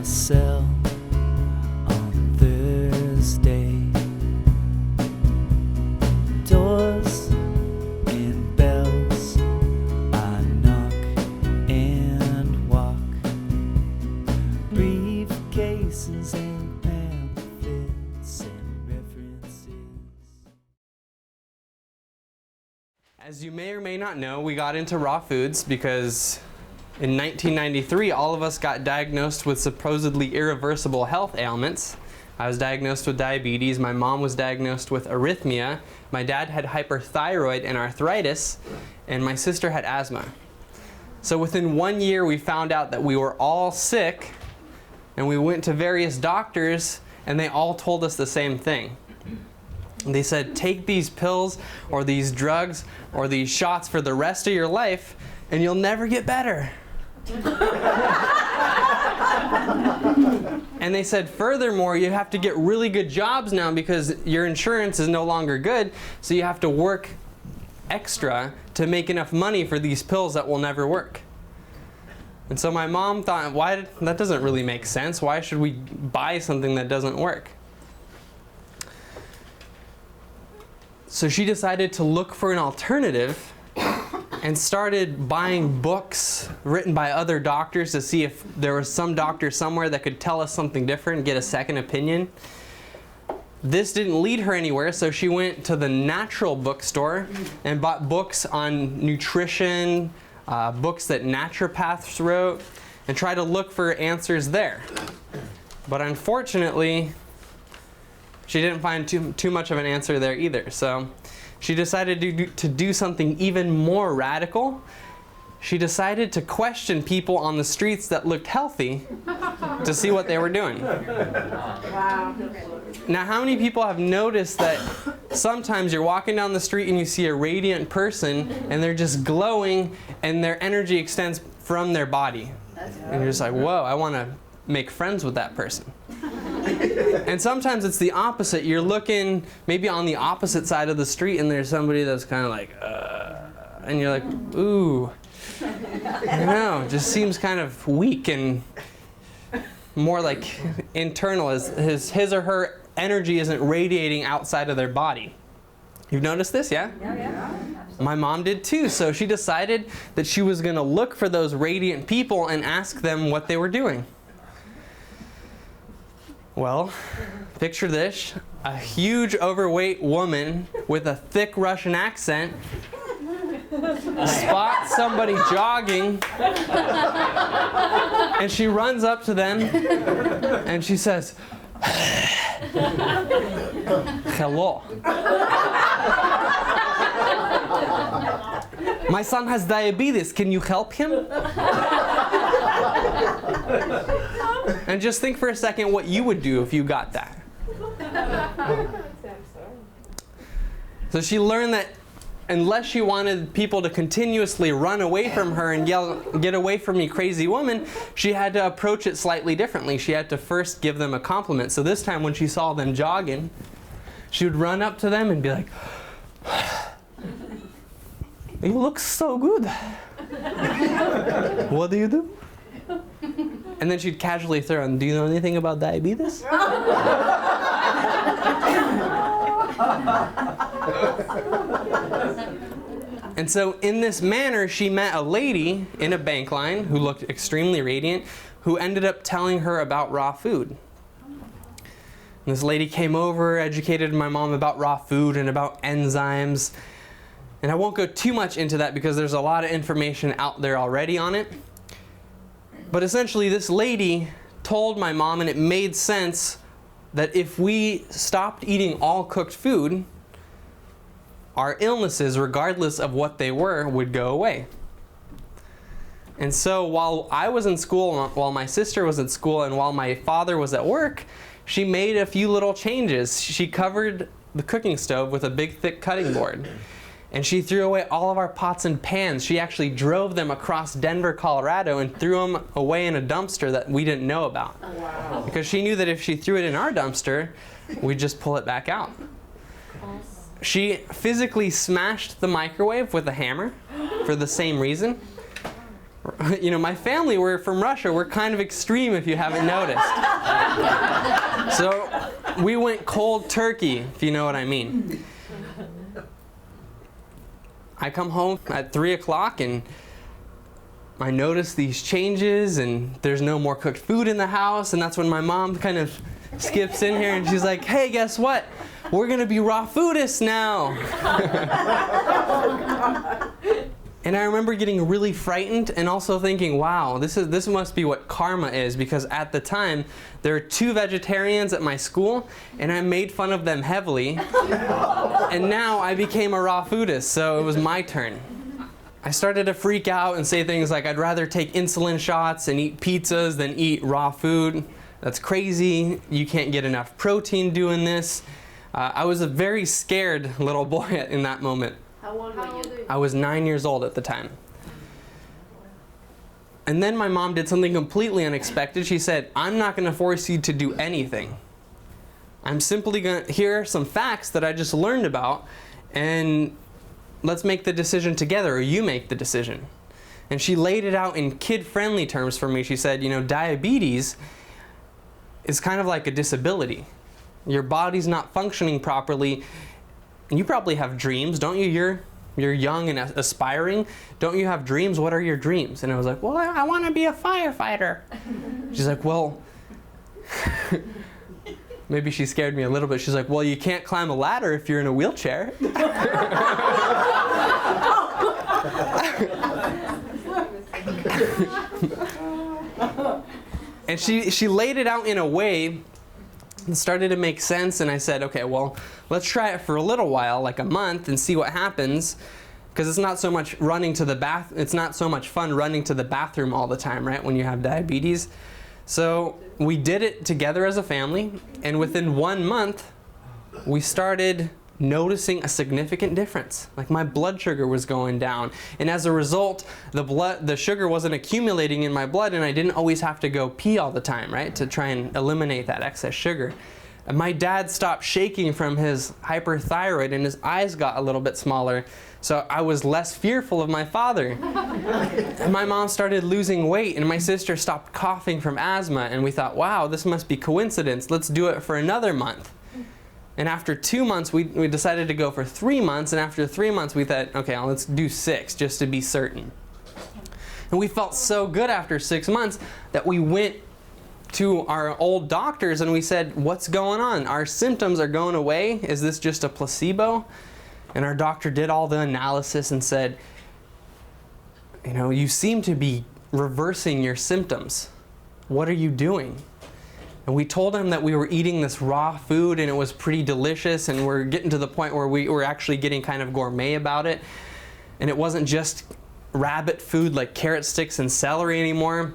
Sell on Thursday. Doors and bells, I knock and walk. Briefcases and pamphlets and references. As you may or may not know, we got into raw foods because in 1993, all of us got diagnosed with supposedly irreversible health ailments. I was diagnosed with diabetes, my mom was diagnosed with arrhythmia, my dad had hyperthyroid and arthritis, and my sister had asthma. So within 1 year, we found out that we were all sick, and we went to various doctors, and they all told us the same thing. They said, take these pills, or these drugs, or these shots for the rest of your life, and you'll never get better. And they said, furthermore, you have to get really good jobs now because your insurance is no longer good, so you have to work extra to make enough money for these pills that will never work. And so my mom thought, that doesn't really make sense. Why should we buy something that doesn't work? So she decided to look for an alternative and started buying books written by other doctors to see if there was some doctor somewhere that could tell us something different, get a second opinion. This didn't lead her anywhere, so she went to the natural bookstore and bought books on nutrition, books that naturopaths wrote, and tried to look for answers there. But unfortunately, she didn't find too much of an answer there either. So she decided to do something even more radical. She decided to question people on the streets that looked healthy to see what they were doing. Wow. Now, how many people have noticed that sometimes you're walking down the street and you see a radiant person and they're just glowing and their energy extends from their body? And you're just like, whoa, I want to make friends with that person. And sometimes it's the opposite. You're looking maybe on the opposite side of the street and there's somebody that's kind of like, and you're like, ooh, I don't know, just seems kind of weak and more like internal, as his or her energy isn't radiating outside of their body. You've noticed this, yeah? Yeah. My mom did too, so she decided that she was going to look for those radiant people and ask them what they were doing. Well, picture this, a huge overweight woman with a thick Russian accent spots somebody jogging, and she runs up to them and she says, hello. My son has diabetes, can you help him? And just think for a second what you would do if you got that. So she learned that unless she wanted people to continuously run away from her and yell, "Get away from me, crazy woman," she had to approach it slightly differently. She had to first give them a compliment. So this time when she saw them jogging, she would run up to them and be like, "You look so good. What do you do?" And then she'd casually throw in, "Do you know anything about diabetes?" And so in this manner, she met a lady in a bank line who looked extremely radiant, who ended up telling her about raw food. And this lady came over, educated my mom about raw food and about enzymes. And I won't go too much into that because there's a lot of information out there already on it. But essentially, this lady told my mom, and it made sense, that if we stopped eating all cooked food, our illnesses, regardless of what they were, would go away. And so while I was in school, while my sister was at school, and while my father was at work, she made a few little changes. She covered the cooking stove with a big, thick cutting board. And she threw away all of our pots and pans. She actually drove them across Denver, Colorado, and threw them away in a dumpster that we didn't know about. Wow. Because she knew that if she threw it in our dumpster, we'd just pull it back out. She physically smashed the microwave with a hammer for the same reason. You know, my family, we're from Russia. We're kind of extreme if you haven't noticed. So we went cold turkey, if you know what I mean. I come home at 3 o'clock and I notice these changes and there's no more cooked food in the house, and that's when my mom kind of skips in here and she's like, hey, guess what? We're gonna be raw foodists now. And I remember getting really frightened and also thinking, wow, this must be what karma is, because at the time there were 2 vegetarians at my school and I made fun of them heavily. And now I became a raw foodist, so it was my turn. I started to freak out and say things like, I'd rather take insulin shots and eat pizzas than eat raw food. That's crazy. You can't get enough protein doing this. I was a very scared little boy in that moment. How old were you? I was 9 years old at the time. And then my mom did something completely unexpected. She said, I'm not going to force you to do anything. I'm simply going to hear some facts that I just learned about, and let's make the decision together, or you make the decision. And she laid it out in kid-friendly terms for me. She said, you know, diabetes is kind of like a disability. Your body's not functioning properly. And you probably have dreams, don't you? You're young and aspiring. Don't you have dreams? What are your dreams? And I was like, well, I want to be a firefighter. She's like, well, maybe she scared me a little bit. She's like, well, you can't climb a ladder if you're in a wheelchair. And she laid it out in a way that started to make sense, and I said, okay, well, let's try it for a little while, like a month, and see what happens, because it's not so much it's not so much fun running to the bathroom all the time, right, when you have diabetes. So we did it together as a family, and within 1 month, we started noticing a significant difference. Like my blood sugar was going down, and as a result, the sugar wasn't accumulating in my blood, and I didn't always have to go pee all the time, right, to try and eliminate that excess sugar. And my dad stopped shaking from his hyperthyroid, and his eyes got a little bit smaller, so I was less fearful of my father. And my mom started losing weight, and my sister stopped coughing from asthma, and we thought, wow, this must be coincidence. Let's do it for another month. And after 2 months, we decided to go for 3 months. And after 3 months, we thought, okay, well, let's do 6 just to be certain. And we felt so good after 6 months that we went to our old doctors and we said, what's going on? Our symptoms are going away. Is this just a placebo? And our doctor did all the analysis and said, you know, you seem to be reversing your symptoms. What are you doing? And we told him that we were eating this raw food and it was pretty delicious, and we're getting to the point where we were actually getting kind of gourmet about it. And it wasn't just rabbit food like carrot sticks and celery anymore.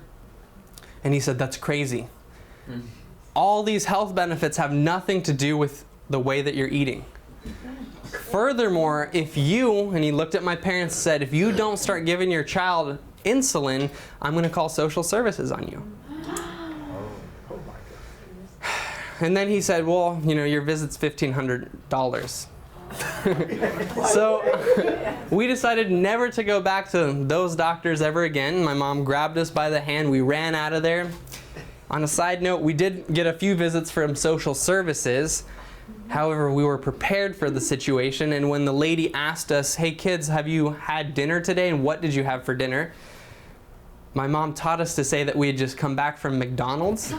And he said, that's crazy. All these health benefits have nothing to do with the way that you're eating. Furthermore, if you, and he looked at my parents and said, if you don't start giving your child insulin, I'm going to call social services on you. And then he said, well, you know, your visit's $1,500. So we decided never to go back to those doctors ever again. My mom grabbed us by the hand. We ran out of there. On a side note, we did get a few visits from social services. However, we were prepared for the situation. And when the lady asked us, hey kids, have you had dinner today? And what did you have for dinner? My mom taught us to say that we had just come back from McDonald's.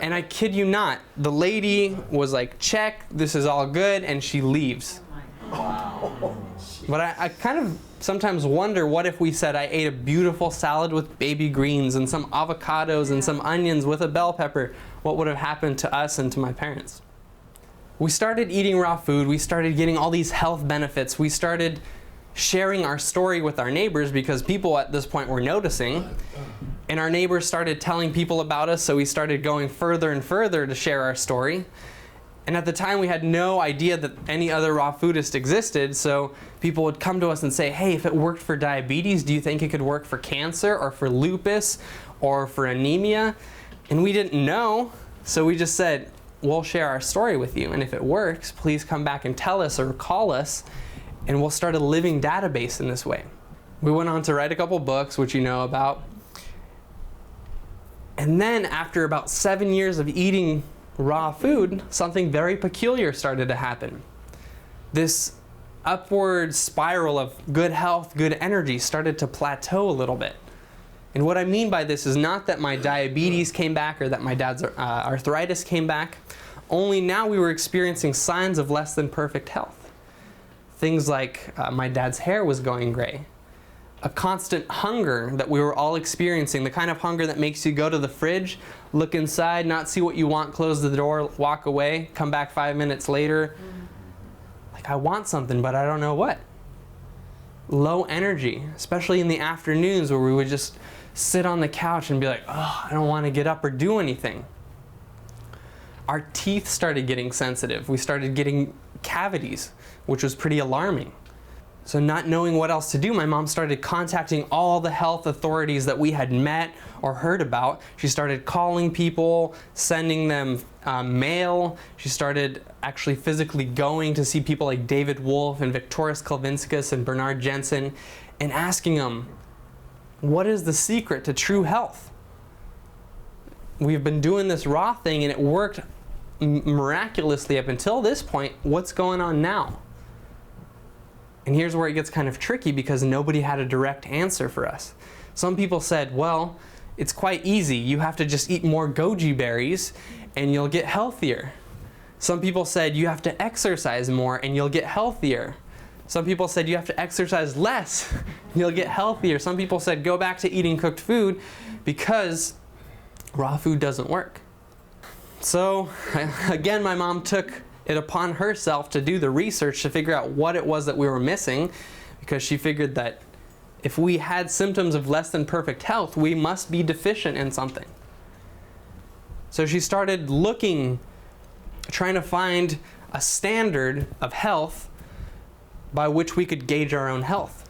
And I kid you not, the lady was like, check, this is all good, and she leaves. Wow. But I kind of sometimes wonder, what if we said I ate a beautiful salad with baby greens and some avocados and some onions with a bell pepper? What would have happened to us and to my parents? We started eating raw food. We started getting all these health benefits. We started sharing our story with our neighbors because people at this point were noticing. And our neighbors started telling people about us, so we started going further and further to share our story. And at the time, we had no idea that any other raw foodist existed, so people would come to us and say, hey, if it worked for diabetes, do you think it could work for cancer or for lupus or for anemia? And we didn't know, so we just said, we'll share our story with you, and if it works, please come back and tell us or call us, and we'll start a living database in this way. We went on to write a couple books, which you know about. And then after about 7 years of eating raw food, something very peculiar started to happen. This upward spiral of good health, good energy started to plateau a little bit. And what I mean by this is not that my diabetes came back or that my dad's arthritis came back, only now we were experiencing signs of less than perfect health. Things like my dad's hair was going gray. A constant hunger that we were all experiencing, the kind of hunger that makes you go to the fridge, look inside, not see what you want, close the door, walk away, come back 5 minutes later. Like, I want something, but I don't know what. Low energy, especially in the afternoons where we would just sit on the couch and be like, oh, I don't want to get up or do anything. Our teeth started getting sensitive. We started getting cavities, which was pretty alarming. So not knowing what else to do, my mom started contacting all the health authorities that we had met or heard about. She started calling people, sending them mail. She started actually physically going to see people like David Wolf and Victoris Kalvinskas and Bernard Jensen and asking them, what is the secret to true health? We've been doing this raw thing and it worked miraculously up until this point. What's going on now? And here's where it gets kind of tricky because nobody had a direct answer for us. Some people said, well, it's quite easy. You have to just eat more goji berries and you'll get healthier. Some people said you have to exercise more and you'll get healthier. Some people said you have to exercise less and you'll get healthier. Some people said go back to eating cooked food because raw food doesn't work. So again, my mom took it upon herself to do the research to figure out what it was that we were missing, because she figured that if we had symptoms of less than perfect health, we must be deficient in something. So she started looking, trying to find a standard of health by which we could gauge our own health.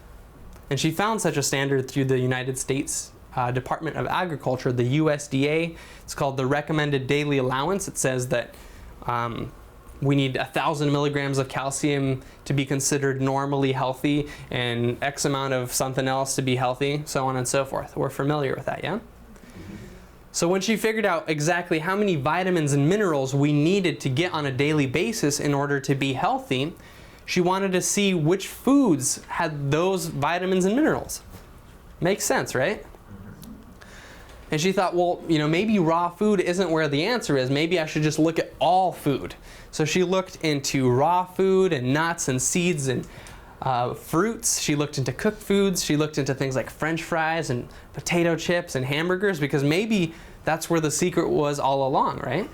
And she found such a standard through the United States Department of Agriculture, the USDA. It's called the Recommended Daily Allowance. It says that we need 1,000 milligrams of calcium to be considered normally healthy and X amount of something else to be healthy, so on and so forth. We're familiar with that, yeah? So when she figured out exactly how many vitamins and minerals we needed to get on a daily basis in order to be healthy, she wanted to see which foods had those vitamins and minerals. Makes sense, right? And she thought, well, maybe raw food isn't where the answer is. Maybe I should just look at all food. So she looked into raw food and nuts and seeds and fruits. She looked into cooked foods. She looked into things like French fries and potato chips and hamburgers, because maybe that's where the secret was all along, right?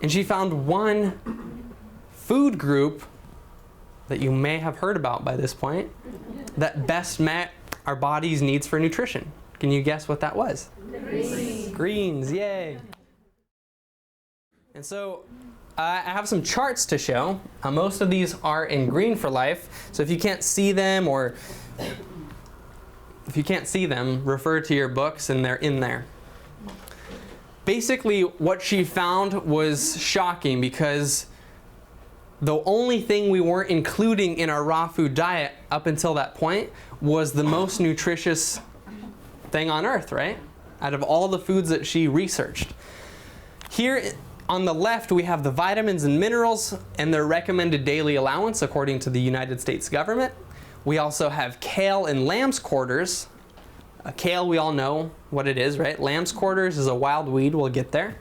And she found one food group that you may have heard about by this point that best met our body's needs for nutrition. Can you guess what that was? Greens. Greens, yay. And so I have some charts to show. Most of these are in Green for Life. So if you can't see them, or if you can't see them, refer to your books and they're in there. Basically, what she found was shocking, because the only thing we weren't including in our raw food diet up until that point was the most nutritious thing on earth, right? Out of all the foods that she researched. Here on the left, we have the vitamins and minerals and their recommended daily allowance according to the United States government. We also have kale and lamb's quarters. Kale, we all know what it is, right? Lamb's quarters is a wild weed. We'll get there.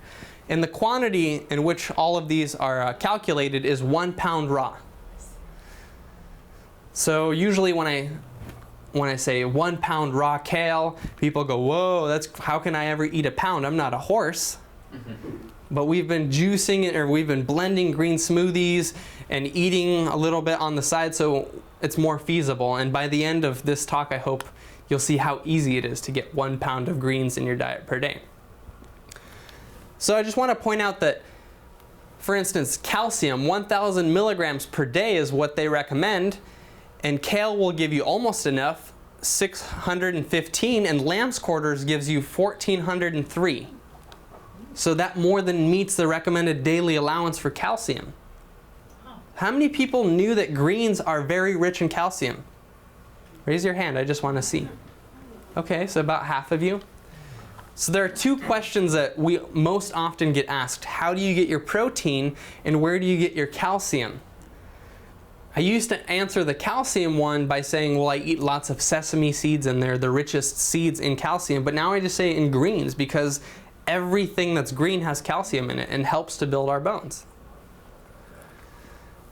And the quantity in which all of these are calculated is 1 pound raw. So usually when I say 1 pound raw kale, people go, whoa, how can I ever eat a pound? I'm not a horse. But we've been juicing it, or we've been blending green smoothies and eating a little bit on the side, so it's more feasible. And by the end of this talk, I hope you'll see how easy it is to get 1 pound of greens in your diet per day. So I just want to point out that For instance, calcium, 1,000 milligrams per day is what they recommend, and kale will give you almost enough, 615, and lamb's quarters gives you 1,403. So that more than meets the recommended daily allowance for calcium. How many people knew that greens are very rich in calcium? Raise your hand, I just want to see. Okay, so about half of you. So there are two questions that we most often get asked. How do you get your protein, and where do you get your calcium? I used to answer the calcium one by saying, well, I eat lots of sesame seeds and they're the richest seeds in calcium. But now I just say in greens, because everything that's green has calcium in it and helps to build our bones.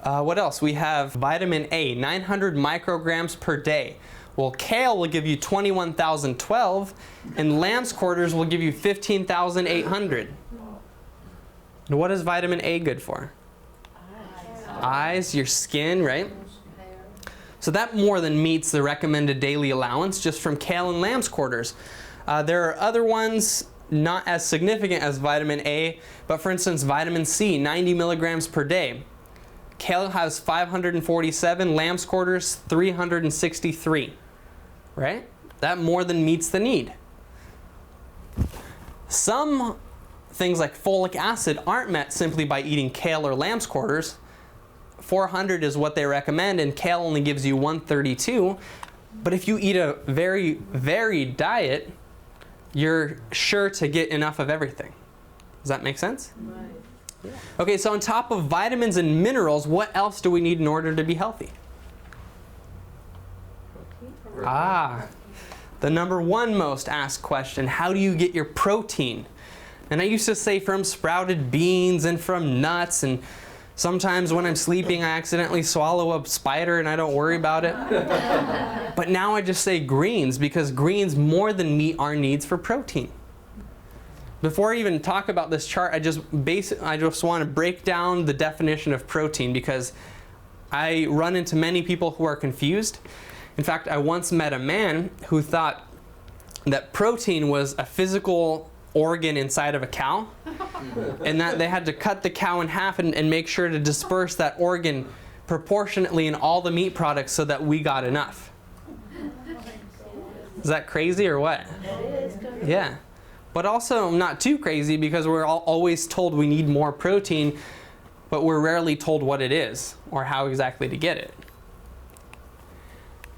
What else? We have vitamin A, 900 micrograms per day. Well, kale will give you 21,012, and lamb's quarters will give you 15,800. And what is vitamin A good for? Eyes, your skin, right? So that more than meets the recommended daily allowance just from kale and lamb's quarters. There are other ones not as significant as vitamin A, but for instance, vitamin C, 90 milligrams per day. Kale has 547, lamb's quarters 363, right? That more than meets the need. Some things like folic acid aren't met simply by eating kale or lamb's quarters. 400 is what they recommend, and kale only gives you 132. But if you eat a very varied diet, you're sure to get enough of everything. Does that make sense? Right. Yeah. Okay, so on top of vitamins and minerals, what else do we need in order to be healthy? The number one most asked question, how do you get your protein? And I used to say from sprouted beans and from nuts, and sometimes when I'm sleeping I accidentally swallow a spider and I don't worry about it. But now I just say greens, because greens more than meet our needs for protein. Before I even talk about this chart, I just want to break down the definition of protein, because I run into many people who are confused. In fact, I once met a man who thought that protein was a physical organ inside of a cow, and that they had to cut the cow in half and make sure to disperse that organ proportionately in all the meat products so that we got enough. Is that crazy or what? Yeah. But also not too crazy, because we're always told we need more protein, but we're rarely told what it is or how exactly to get it.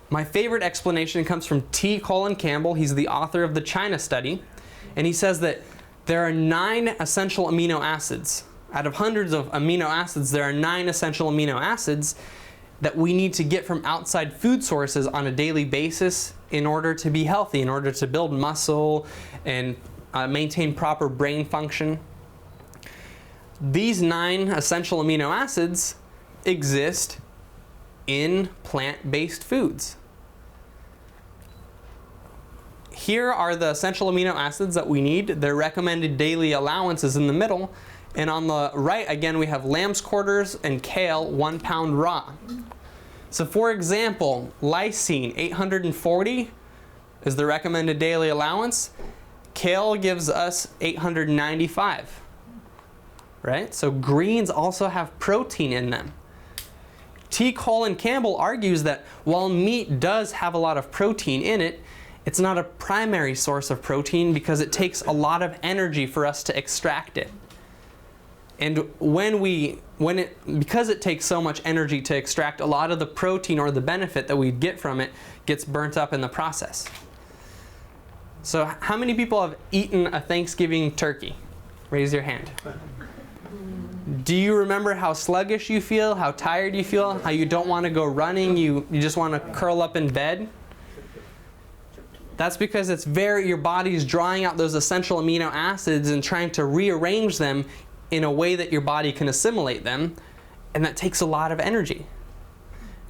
My favorite explanation comes from T. Colin Campbell. He's the author of the China study. And he says that there are 9 essential amino acids. Out of hundreds of amino acids, there are 9 essential amino acids that we need to get from outside food sources on a daily basis in order to be healthy, in order to build muscle and maintain proper brain function. These 9 essential amino acids exist in plant-based foods. Here are the essential amino acids that we need. Their recommended daily allowance is in the middle. And on the right, again, we have lamb's quarters and kale, 1 pound raw. So for example, lysine, 840 is the recommended daily allowance. Kale gives us 895, right? So greens also have protein in them. T. Colin Campbell argues that while meat does have a lot of protein in it, it's not a primary source of protein, because it takes a lot of energy for us to extract it. And because it takes so much energy to extract, a lot of the protein or the benefit that we get from it gets burnt up in the process. So how many people have eaten a Thanksgiving turkey? Raise your hand. Do you remember how sluggish you feel, how tired you feel, how you don't want to go running, you just want to curl up in bed? That's because your body's drawing out those essential amino acids and trying to rearrange them in a way that your body can assimilate them, and that takes a lot of energy.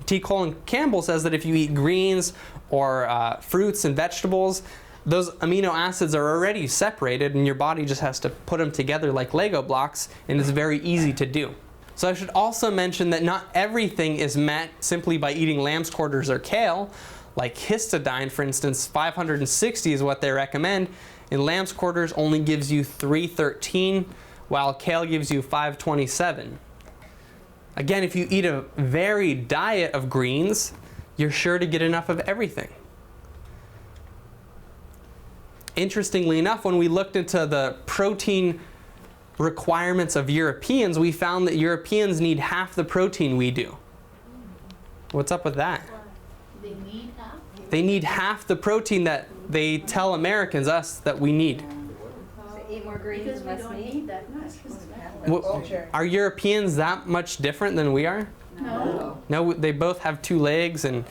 T. Colin Campbell says that if you eat greens or fruits and vegetables, those amino acids are already separated, and your body just has to put them together like Lego blocks, and it's very easy to do. So I should also mention that not everything is met simply by eating lamb's quarters or kale. Like histidine, for instance, 560 is what they recommend, and lamb's quarters only gives you 313, while kale gives you 527. Again, if you eat a varied diet of greens, you're sure to get enough of everything. Interestingly enough, when we looked into the protein requirements of Europeans, we found that Europeans need half the protein we do. What's up with that? They need half? They need half the protein that they tell Americans, us, that we need. So eat more greens Because and we less don't meat? need that much. Are Europeans that much different than we are? No. No, they both have 2 legs and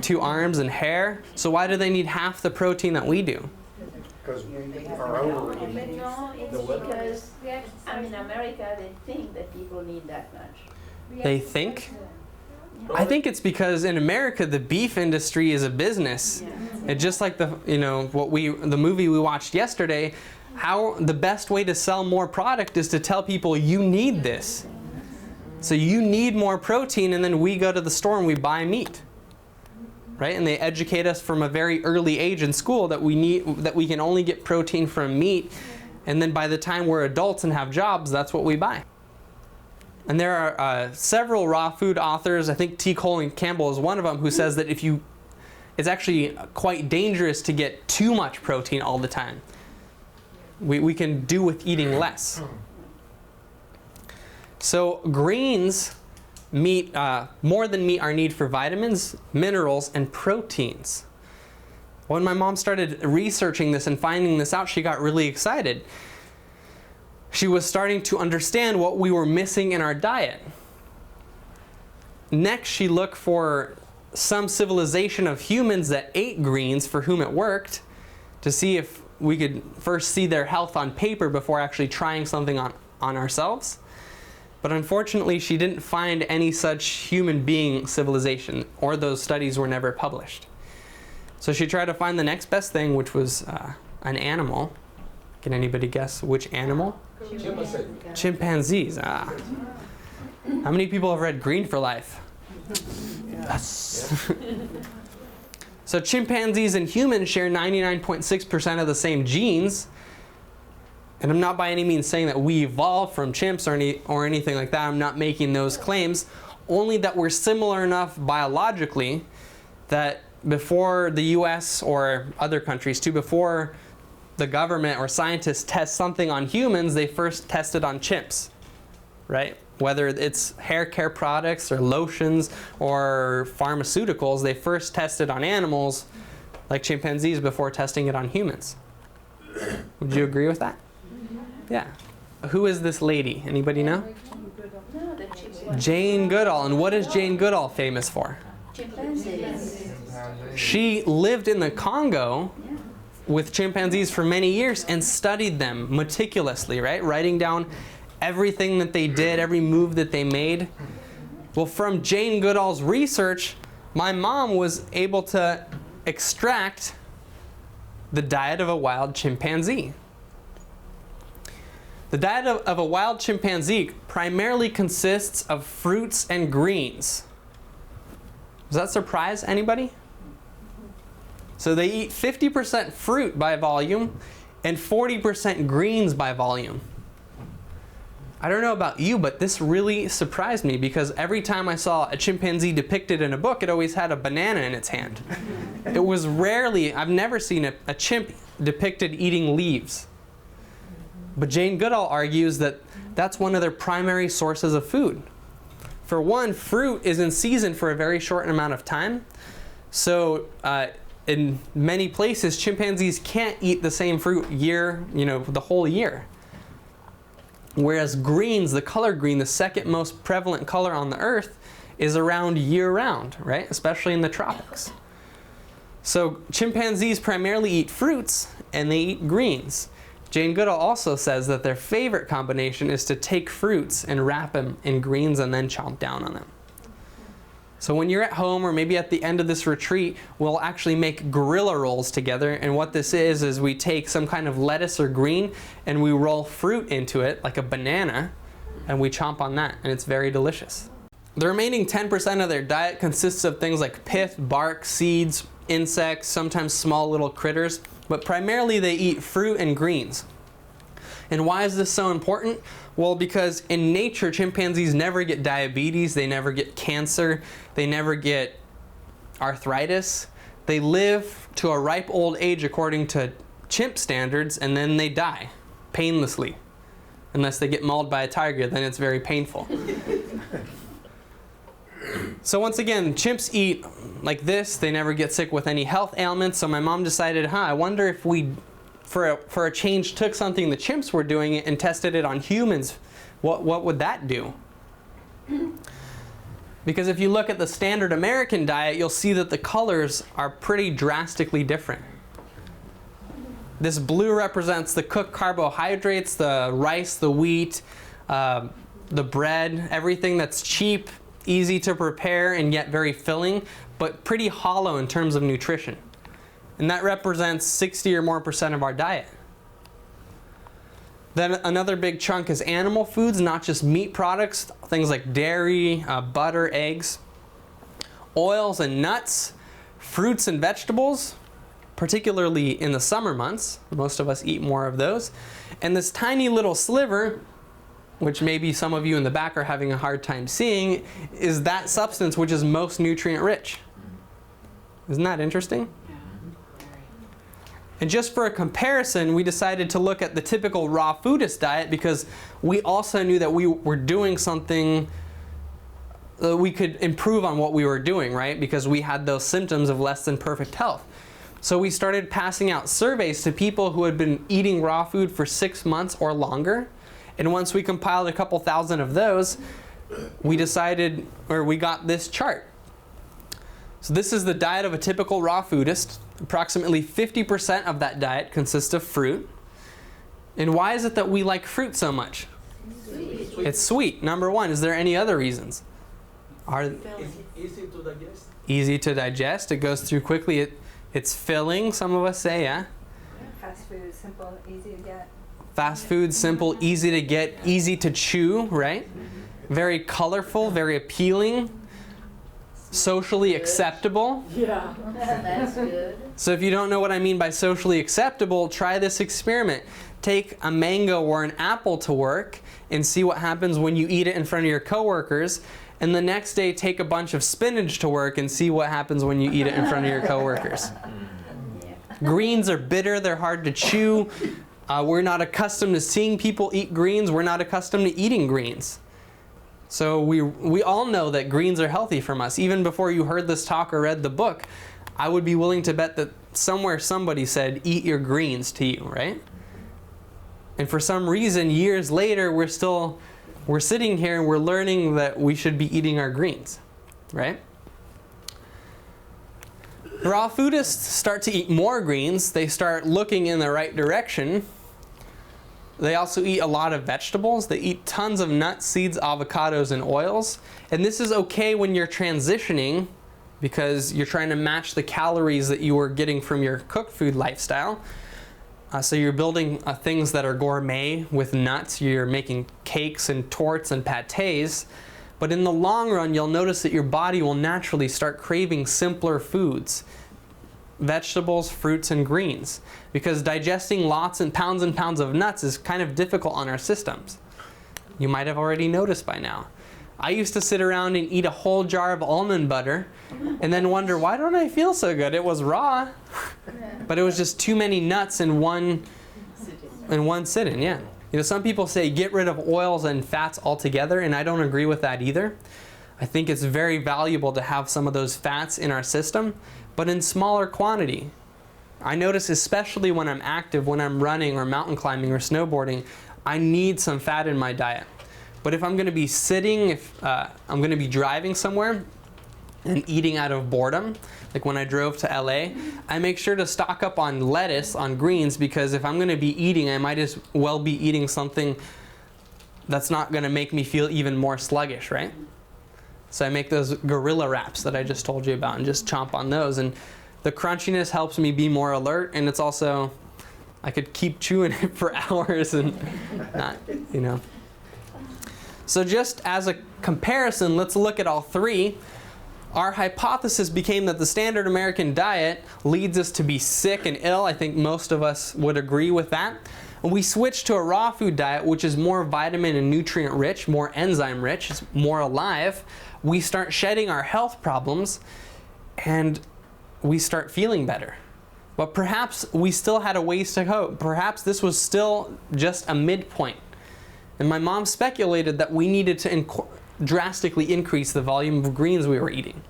2 arms and hair. So why do they need half the protein that we do? Because our own, No, it's because, in America, they think that people need that much. They think? I think it's because in America the beef industry is a business. And just like the movie we watched yesterday, how the best way to sell more product is to tell people you need this. So you need more protein, and then we go to the store and we buy meat. Right? And they educate us from a very early age in school that we can only get protein from meat, and then by the time we're adults and have jobs, that's what we buy. And there are several raw food authors, I think T. Colin Campbell is one of them, who says that it's actually quite dangerous to get too much protein all the time. We can do with eating less. So greens meet more than meet our need for vitamins, minerals, and proteins. When my mom started researching this and finding this out, she got really excited. She was starting to understand what we were missing in our diet. Next, she looked for some civilization of humans that ate greens for whom it worked, to see if we could first see their health on paper before actually trying something on ourselves. But unfortunately, she didn't find any such human being civilization, or those studies were never published. So she tried to find the next best thing, which was an animal. Can anybody guess which animal? Chimpanzees. How many people have read Green for Life? Yes. So chimpanzees and humans share 99.6% of the same genes. And I'm not by any means saying that we evolved from chimps or anything like that. I'm not making those claims. Only that we're similar enough biologically that before the US or other countries too, before the government or scientists test something on humans, they first test it on chimps, right? Whether it's hair care products or lotions or pharmaceuticals, they first test it on animals like chimpanzees before testing it on humans. Would you agree with that? Yeah. Who is this lady? Anybody know? No, the chimpanzees. Jane Goodall. And what is Jane Goodall famous for? Chimpanzees. She lived in the Congo with chimpanzees for many years and studied them meticulously, right? Writing down everything that they did, every move that they made. Well, from Jane Goodall's research, my mom was able to extract the diet of a wild chimpanzee. The diet of a wild chimpanzee primarily consists of fruits and greens. Does that surprise anybody? So they eat 50% fruit by volume and 40% greens by volume. I don't know about you, but this really surprised me because every time I saw a chimpanzee depicted in a book, it always had a banana in its hand. It was rarely, I've never seen a chimp depicted eating leaves. But Jane Goodall argues that that's one of their primary sources of food. For one, fruit is in season for a very short amount of time. So in many places, chimpanzees can't eat the same fruit the whole year. Whereas greens, the color green, the second most prevalent color on the earth, is around year-round, right? Especially in the tropics. So chimpanzees primarily eat fruits and they eat greens. Jane Goodall also says that their favorite combination is to take fruits and wrap them in greens and then chomp down on them. So when you're at home or maybe at the end of this retreat, we'll actually make gorilla rolls together. And what this is we take some kind of lettuce or green and we roll fruit into it, like a banana, and we chomp on that, and it's very delicious. The remaining 10% of their diet consists of things like pith, bark, seeds, insects, sometimes small little critters, but primarily they eat fruit and greens. And why is this so important? Well, because in nature, chimpanzees never get diabetes, they never get cancer, they never get arthritis. They live to a ripe old age according to chimp standards, and then they die painlessly. Unless they get mauled by a tiger, then it's very painful. So once again, chimps eat like this. They never get sick with any health ailments. So my mom decided, I wonder if we, for a change, took something the chimps were doing and tested it on humans. What would that do? Because if you look at the standard American diet, you'll see that the colors are pretty drastically different. This blue represents the cooked carbohydrates, the rice, the wheat, the bread, everything that's cheap, easy to prepare, and yet very filling, but pretty hollow in terms of nutrition. And that represents 60 or more % of our diet. Then another big chunk is animal foods, not just meat products, things like dairy, butter, eggs, oils and nuts, fruits and vegetables, particularly in the summer months. Most of us eat more of those. And this tiny little sliver, which maybe some of you in the back are having a hard time seeing, is that substance which is most nutrient rich. Isn't that interesting? And just for a comparison, we decided to look at the typical raw foodist diet because we also knew that we were doing something that we could improve on what we were doing, right? Because we had those symptoms of less than perfect health. So we started passing out surveys to people who had been eating raw food for 6 months or longer. And once we compiled a couple thousand of those, we decided, or we got this chart. So this is the diet of a typical raw foodist. Approximately 50% of that diet consists of fruit. And why is it that we like fruit so much? Sweet. It's sweet, number one. Is there any other reasons? Easy to digest. Easy to digest. It goes through quickly. It's filling, some of us say, yeah? Fast food, simple, easy to get. Fast food, simple, easy to get, easy to chew, right? Very colorful, very appealing, socially acceptable. Yeah. That's good. So if you don't know what I mean by socially acceptable, try this experiment. Take a mango or an apple to work and see what happens when you eat it in front of your coworkers. And the next day, take a bunch of spinach to work and see what happens when you eat it in front of your coworkers. Greens are bitter, they're hard to chew. We're not accustomed to seeing people eat greens. We're not accustomed to eating greens. So we all know that greens are healthy from us. Even before you heard this talk or read the book, I would be willing to bet that somewhere somebody said, eat your greens to you, right? And for some reason, years later, we're sitting here and we're learning that we should be eating our greens, right? Raw foodists start to eat more greens. They start looking in the right direction. They also eat a lot of vegetables. They eat tons of nuts, seeds, avocados, and oils. And this is okay when you're transitioning because you're trying to match the calories that you were getting from your cooked food lifestyle. So you're building things that are gourmet with nuts. You're making cakes and torts and pâtés. But in the long run, you'll notice that your body will naturally start craving simpler foods. Vegetables, fruits, and greens. Because digesting lots and pounds of nuts is kind of difficult on our systems. You might have already noticed by now. I used to sit around and eat a whole jar of almond butter and then wonder, why don't I feel so good? It was raw. But it was just too many nuts in one sit-in, yeah. You know, some people say get rid of oils and fats altogether, and I don't agree with that either. I think it's very valuable to have some of those fats in our system, but in smaller quantity. I notice especially when I'm active, when I'm running or mountain climbing or snowboarding, I need some fat in my diet. But if I'm going to be sitting, if I'm going to be driving somewhere and eating out of boredom, like when I drove to LA, I make sure to stock up on lettuce, on greens, because if I'm going to be eating, I might as well be eating something that's not going to make me feel even more sluggish, right? So I make those gorilla wraps that I just told you about and just chomp on those. And the crunchiness helps me be more alert, and it's also, I could keep chewing it for hours and not, you know. So just as a comparison, let's look at all three. Our hypothesis became that the standard American diet leads us to be sick and ill. I think most of us would agree with that. When we switch to a raw food diet, which is more vitamin and nutrient rich, more enzyme rich, it's more alive, we start shedding our health problems and we start feeling better. But perhaps we still had a ways to go. Perhaps this was still just a midpoint. And my mom speculated that we needed to drastically increase the volume of greens we were eating.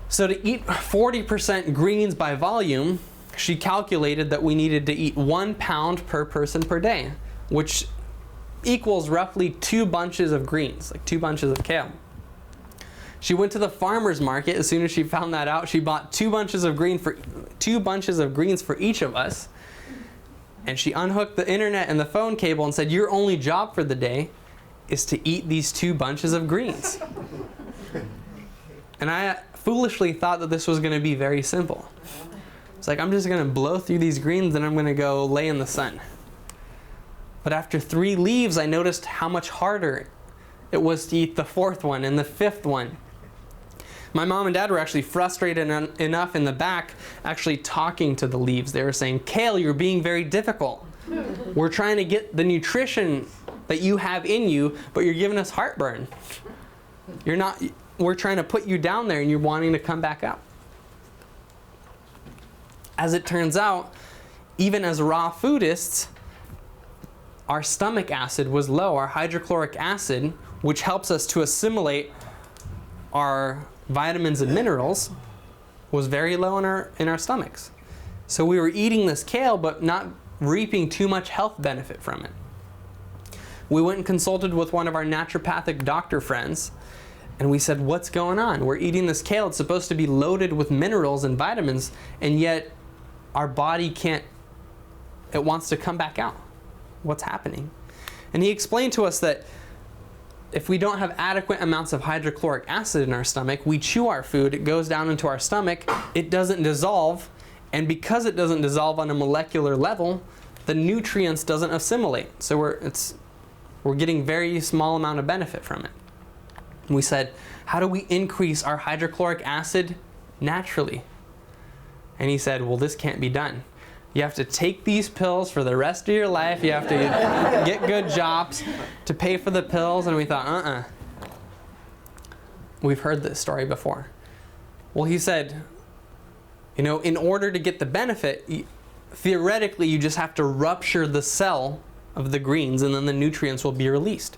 So to eat 40% greens by volume, she calculated that we needed to eat 1 pound per person per day, which equals roughly 2 bunches of greens, like 2 bunches of kale. She went to the farmer's market. As soon as she found that out, she bought 2 bunches of greens for each of us. And she unhooked the internet and the phone cable and said, your only job for the day is to eat these 2 bunches of greens. And I foolishly thought that this was going to be very simple. It's like, I'm just going to blow through these greens and I'm going to go lay in the sun. But after 3 leaves, I noticed how much harder it was to eat the 4th one and the 5th one. My mom and dad were actually frustrated enough in the back actually talking to the leaves. They were saying, Kale, you're being very difficult. We're trying to get the nutrition that you have in you, but you're giving us heartburn. We're trying to put you down there and you're wanting to come back up. As it turns out, even as raw foodists, our stomach acid was low. Our hydrochloric acid, which helps us to assimilate our vitamins and minerals, was very low in our stomachs. So we were eating this kale but not reaping too much health benefit from it. We went and consulted with one of our naturopathic doctor friends, and we said, what's going on? We're eating this kale. It's supposed to be loaded with minerals and vitamins, and yet our body it wants to come back out. What's happening? And he explained to us that if we don't have adequate amounts of hydrochloric acid in our stomach, we chew our food, it goes down into our stomach, it doesn't dissolve, and because it doesn't dissolve on a molecular level, the nutrients doesn't assimilate. So we're getting very small amount of benefit from it. And we said, how do we increase our hydrochloric acid naturally? And he said, well, this can't be done. You have to take these pills for the rest of your life. You have to get good jobs to pay for the pills. And we thought, We've heard this story before. Well, he said, in order to get the benefit, theoretically, you just have to rupture the cell of the greens and then the nutrients will be released.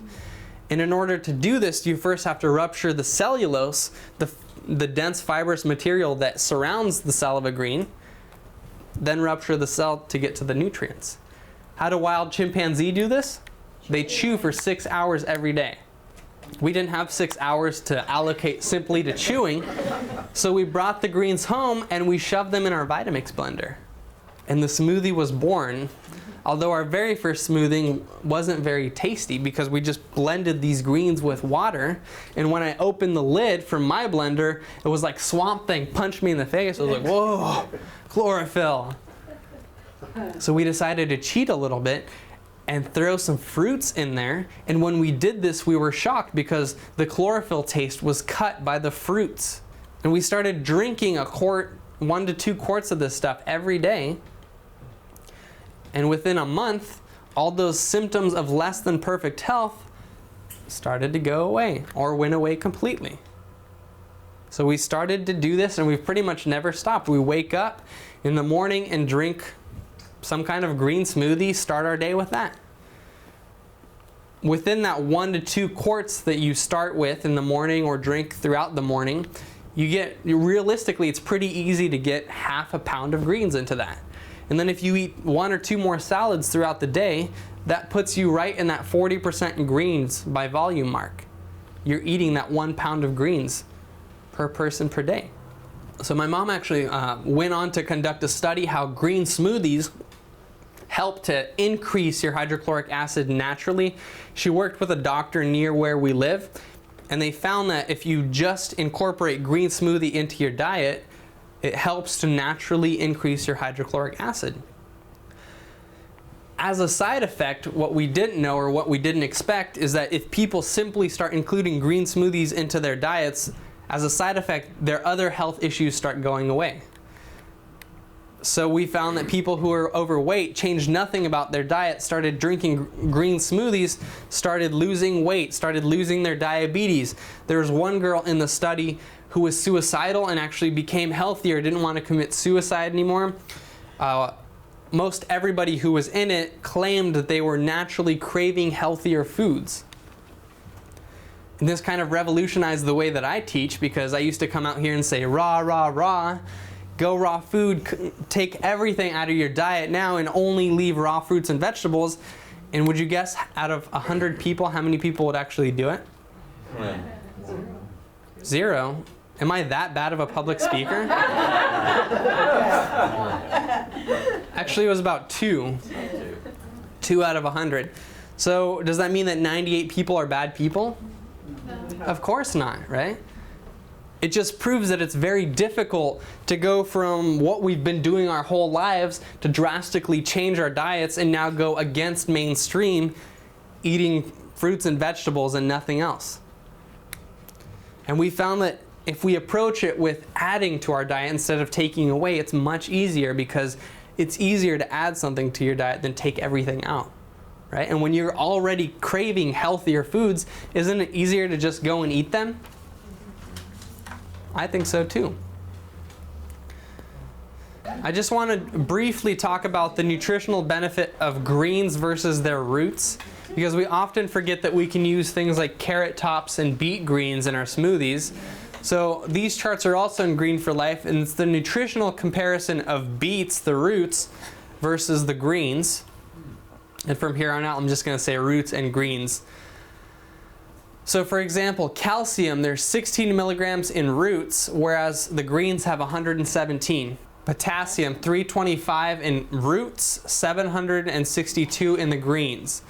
And in order to do this, you first have to rupture the cellulose, the dense fibrous material that surrounds the cell of a green, then rupture the cell to get to the nutrients. How do wild chimpanzees do this? They chew for 6 hours every day. We didn't have 6 hours to allocate simply to chewing, so we brought the greens home and we shoved them in our Vitamix blender. And the smoothie was born, although our very first smoothie wasn't very tasty because we just blended these greens with water. And when I opened the lid from my blender, it was like Swamp Thing punched me in the face. I was like, whoa, chlorophyll. So we decided to cheat a little bit and throw some fruits in there. And when we did this, we were shocked because the chlorophyll taste was cut by the fruits. And we started drinking 1 to 2 quarts of this stuff every day. And within a month, all those symptoms of less than perfect health started to go away or went away completely. So we started to do this and we've pretty much never stopped. We wake up in the morning and drink some kind of green smoothie, start our day with that. Within that 1 to 2 quarts that you start with in the morning or drink throughout the morning, realistically, it's pretty easy to get half a pound of greens into that. And then if you eat 1 or 2 more salads throughout the day, that puts you right in that 40% greens by volume mark. You're eating that 1 pound of greens per person per day. So my mom actually went on to conduct a study how green smoothies help to increase your hydrochloric acid naturally. She worked with a doctor near where we live, and they found that if you just incorporate green smoothie into your diet, it helps to naturally increase your hydrochloric acid. As a side effect, what we didn't know or what we didn't expect is that if people simply start including green smoothies into their diets, as a side effect, their other health issues start going away. So we found that people who were overweight changed nothing about their diet, started drinking green smoothies, started losing weight, started losing their diabetes. There was one girl in the study who was suicidal and actually became healthier, didn't want to commit suicide anymore. Most everybody who was in it claimed that they were naturally craving healthier foods. And this kind of revolutionized the way that I teach, because I used to come out here and say, raw, raw, raw. Go raw food, take everything out of your diet now and only leave raw fruits and vegetables. And would you guess, out of 100 people, how many people would actually do it? Yeah. 0. Am I that bad of a public speaker? Actually, it was about 2. 2 out of 100. So does that mean that 98 people are bad people? No. Of course not, right? It just proves that it's very difficult to go from what we've been doing our whole lives to drastically change our diets and now go against mainstream, eating fruits and vegetables and nothing else. And we found that if we approach it with adding to our diet instead of taking away, it's much easier, because it's easier to add something to your diet than take everything out, right? And when you're already craving healthier foods, isn't it easier to just go and eat them? I think so too. I just want to briefly talk about the nutritional benefit of greens versus their roots, because we often forget that we can use things like carrot tops and beet greens in our smoothies. So these charts are also in Green for Life, and it's the nutritional comparison of beets, the roots, versus the greens. And from here on out, I'm just going to say roots and greens. So for example, calcium, there's 16 milligrams in roots, whereas the greens have 117. Potassium, 325 in roots, 762 in the greens.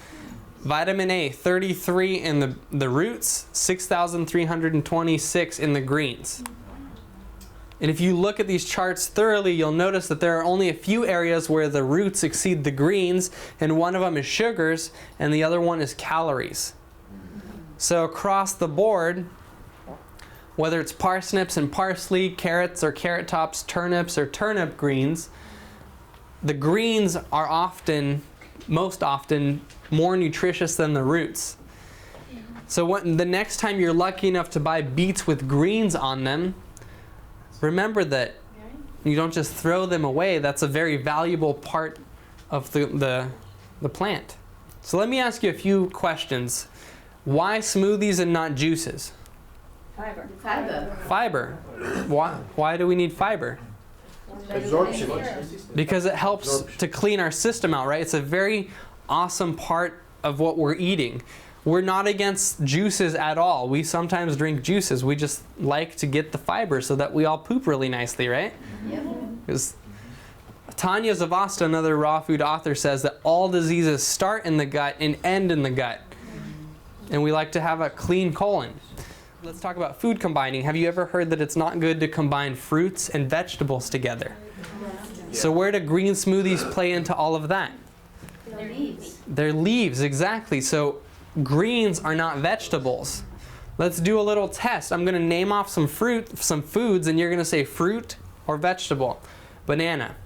Vitamin A, 33 in the roots, 6,326 in the greens. And if you look at these charts thoroughly, you'll notice that there are only a few areas where the roots exceed the greens, and one of them is sugars, and the other one is calories. So across the board, whether it's parsnips and parsley, carrots or carrot tops, turnips or turnip greens, the greens are most often, more nutritious than the roots. So the next time you're lucky enough to buy beets with greens on them, remember that you don't just throw them away. That's a very valuable part of the plant. So let me ask you a few questions. Why smoothies and not juices? Fiber. Fiber. Why do we need fiber? Absorption. Because it helps to clean our system out, right? It's a very awesome part of what we're eating. We're not against juices at all. We sometimes drink juices. We just like to get the fiber so that we all poop really nicely, right? Because Tanya Zavasta, another raw food author, says that all diseases start in the gut and end in the gut. And we like to have a clean colon. Let's talk about food combining. Have you ever heard that it's not good to combine fruits and vegetables together? So where do green smoothies play into all of that? They're leaves. They're leaves, exactly. So greens are not vegetables. Let's do a little test. I'm going to name off some foods, and you're going to say fruit or vegetable. Banana.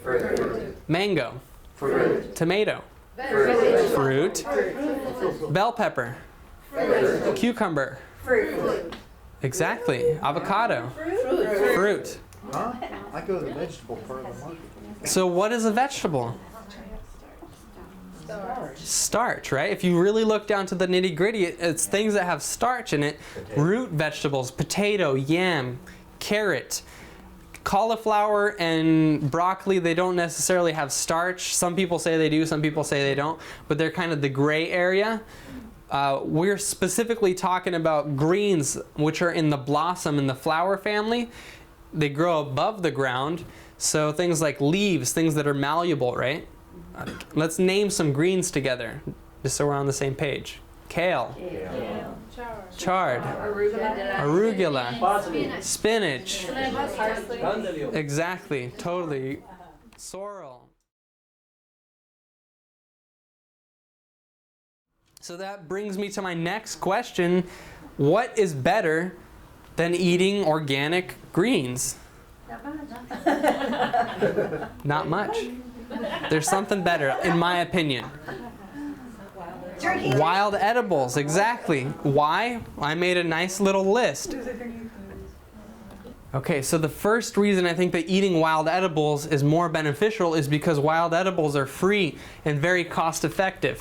Fruit. Mango. Fruit. Tomato. Fruit. Fruit. Bell pepper. Fruit. Cucumber. Fruit. Exactly. Avocado. Fruit. Huh? I go to the vegetable part of the market. So what is a vegetable? Starch, right? If you really look down to the nitty-gritty, it's things that have starch in it. Root vegetables, potato, yam, carrot. Cauliflower and broccoli, they don't necessarily have starch. Some people say they do, some people say they don't, but they're kind of the gray area. We're specifically talking about greens, which are in the blossom and the flower family. They grow above the ground, so things like leaves, things that are malleable, right? Let's name some greens together, just so we're on the same page. Kale. Chard. Arugula. Spinach. Exactly. Totally. Sorrel. So that brings me to my next question. What is better than eating organic greens? Not much. There's something better, in my opinion. Wild edibles, exactly. Why? I made a nice little list. Okay, so the first reason I think that eating wild edibles is more beneficial is because wild edibles are free and very cost effective.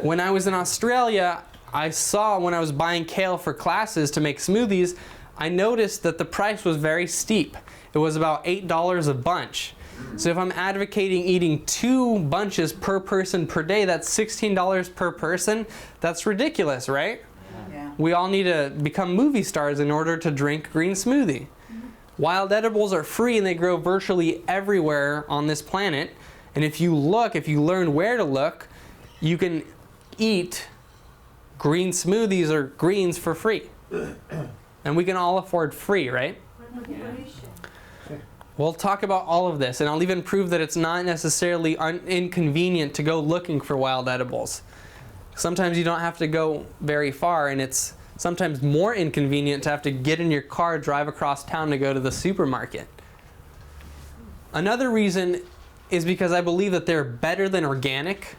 When I was in Australia, I saw when I was buying kale for classes to make smoothies, I noticed that the price was very steep. It was about $8 a bunch. So if I'm advocating eating 2 bunches per person per day, that's $16 per person. That's ridiculous, right? Yeah. We all need to become movie stars in order to drink green smoothie. Wild edibles are free and they grow virtually everywhere on this planet. And if you learn where to look, you can eat green smoothies or greens for free. And we can all afford free, right? We'll talk about all of this, and I'll even prove that it's not necessarily inconvenient to go looking for wild edibles. Sometimes you don't have to go very far, and it's sometimes more inconvenient to have to get in your car, drive across town to go to the supermarket. Another reason is because I believe that they're better than organic.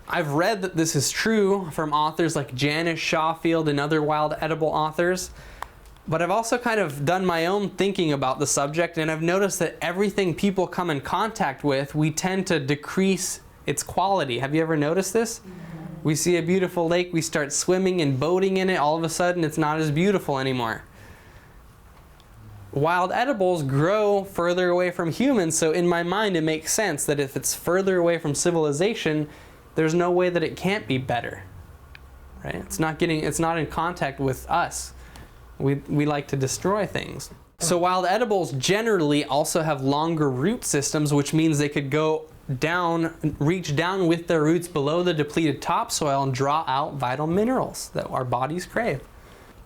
I've read that this is true from authors like Janice Shawfield and other wild edible authors. But I've also kind of done my own thinking about the subject, and I've noticed that everything people come in contact with, we tend to decrease its quality. Have you ever noticed this? We see a beautiful lake, we start swimming and boating in it, all of a sudden it's not as beautiful anymore. Wild edibles grow further away from humans, so in my mind it makes sense that if it's further away from civilization, there's no way that it can't be better. Right? It's not in contact with us. We like to destroy things. So wild edibles generally also have longer root systems, which means they could go down, reach down with their roots below the depleted topsoil and draw out vital minerals that our bodies crave.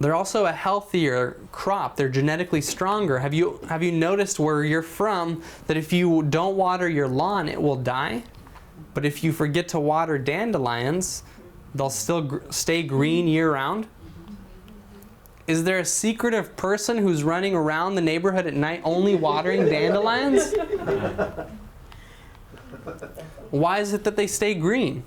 They're also a healthier crop. They're genetically stronger. Have you noticed where you're from that if you don't water your lawn, it will die? But if you forget to water dandelions, they'll still stay green year-round. Is there a secretive person who's running around the neighborhood at night only watering dandelions? Why is it that they stay green?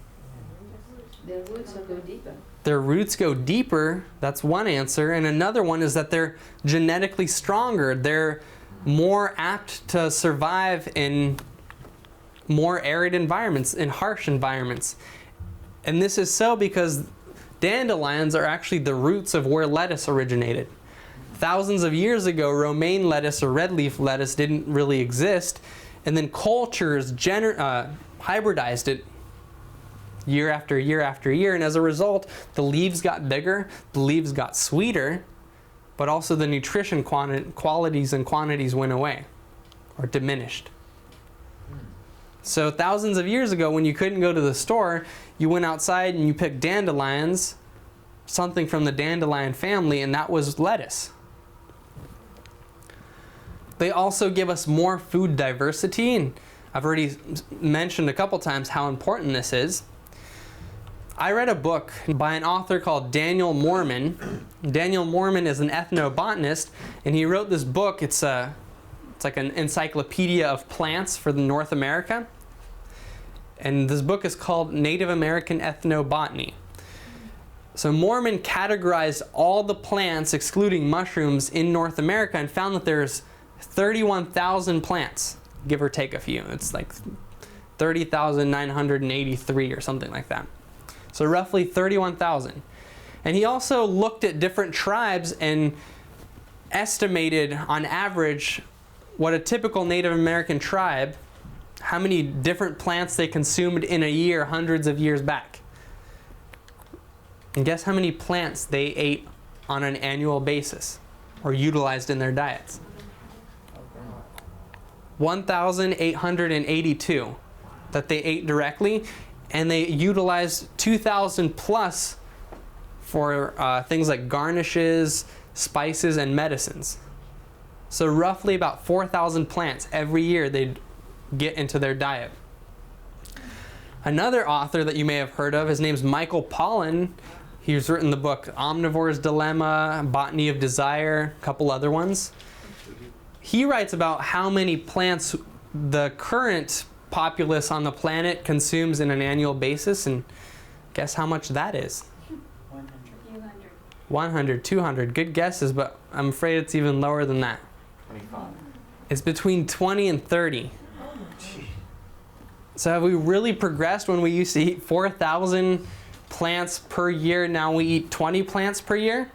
Their roots will go deeper. Their roots go deeper, that's one answer. And another one is that they're genetically stronger. They're more apt to survive in more arid environments, in harsh environments. And this is so because dandelions are actually the roots of where lettuce originated. Thousands of years ago, romaine lettuce or red leaf lettuce didn't really exist, and then cultures hybridized it year after year after year, and as a result, the leaves got bigger, the leaves got sweeter, but also the nutrition qualities and quantities went away or diminished. So thousands of years ago, when you couldn't go to the store, you went outside and you picked dandelions, something from the dandelion family, and that was lettuce. They also give us more food diversity, and I've already mentioned a couple times how important this is. I read a book by an author called Daniel Moorman. Daniel Moorman is an ethnobotanist, and he wrote this book. It's like an encyclopedia of plants for North America. And this book is called Native American Ethnobotany. So Moorman categorized all the plants, excluding mushrooms, in North America and found that there's 31,000 plants, give or take a few. It's like 30,983 or something like that. So roughly 31,000. And he also looked at different tribes and estimated on average what a typical Native American tribe, how many different plants they consumed in a year hundreds of years back. And guess how many plants they ate on an annual basis or utilized in their diets? 1,882 that they ate directly, and they utilized 2,000 plus for things like garnishes, spices, and medicines. So roughly about 4,000 plants every year they'd get into their diet. Another author that you may have heard of, his name's Michael Pollan. He's written the book Omnivore's Dilemma, Botany of Desire, a couple other ones. he writes about how many plants the current populace on the planet consumes in an annual basis, and guess how much that is? 100, 200. Good guesses, but I'm afraid it's even lower than that. 25. It's between 20 and 30. So have we really progressed when we used to eat 4,000 plants per year? Now we eat 20 plants per year?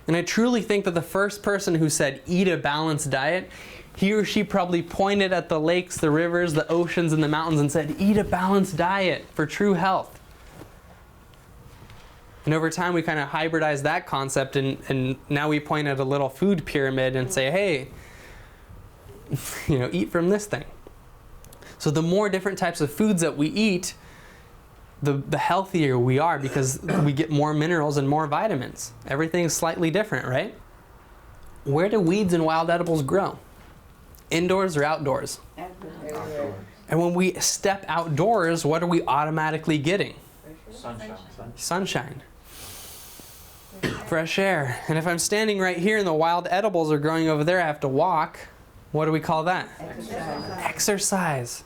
And I truly think that the first person who said eat a balanced diet, he or she probably pointed at the lakes, the rivers, the oceans, and the mountains and said, eat a balanced diet for true health. And over time we kind of hybridized that concept, and now we point at a little food pyramid and say, hey, eat from this thing. So the more different types of foods that we eat, the healthier we are, because we get more minerals and more vitamins. Everything's slightly different, right? Where do weeds and wild edibles grow? Indoors or outdoors? Outdoors. And when we step outdoors, what are we automatically getting? Sunshine. Sunshine. Fresh air. And if I'm standing right here and the wild edibles are growing over there, I have to walk. What do we call that? Exercise.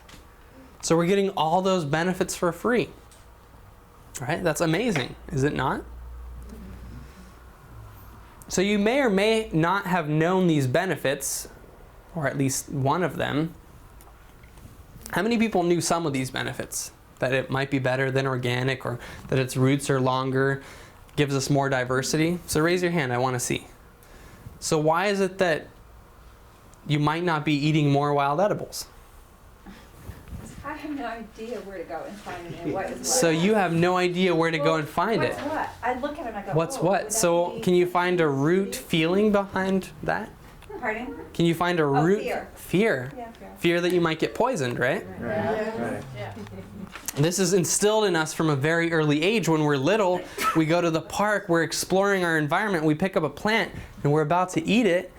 So we're getting all those benefits for free. Right? That's amazing, is it not? So you may or may not have known these benefits, or at least one of them. How many people knew some of these benefits? That it might be better than organic, or that its roots are longer, gives us more diversity? So raise your hand, I want to see. So why is it that you might not be eating more wild edibles? I have no idea where to go and find it and what is what. So you have no idea where to go and find it. What's what? I look at it and I go, What's oh, what? would So that be- can you find a root feeling behind that? Pardon? Can you find a root? fear. Fear. Yeah, fair. Fear that you might get poisoned, right? Right. This is instilled in us from a very early age. When we're little, we go to the park, we're exploring our environment, we pick up a plant, and we're about to eat it,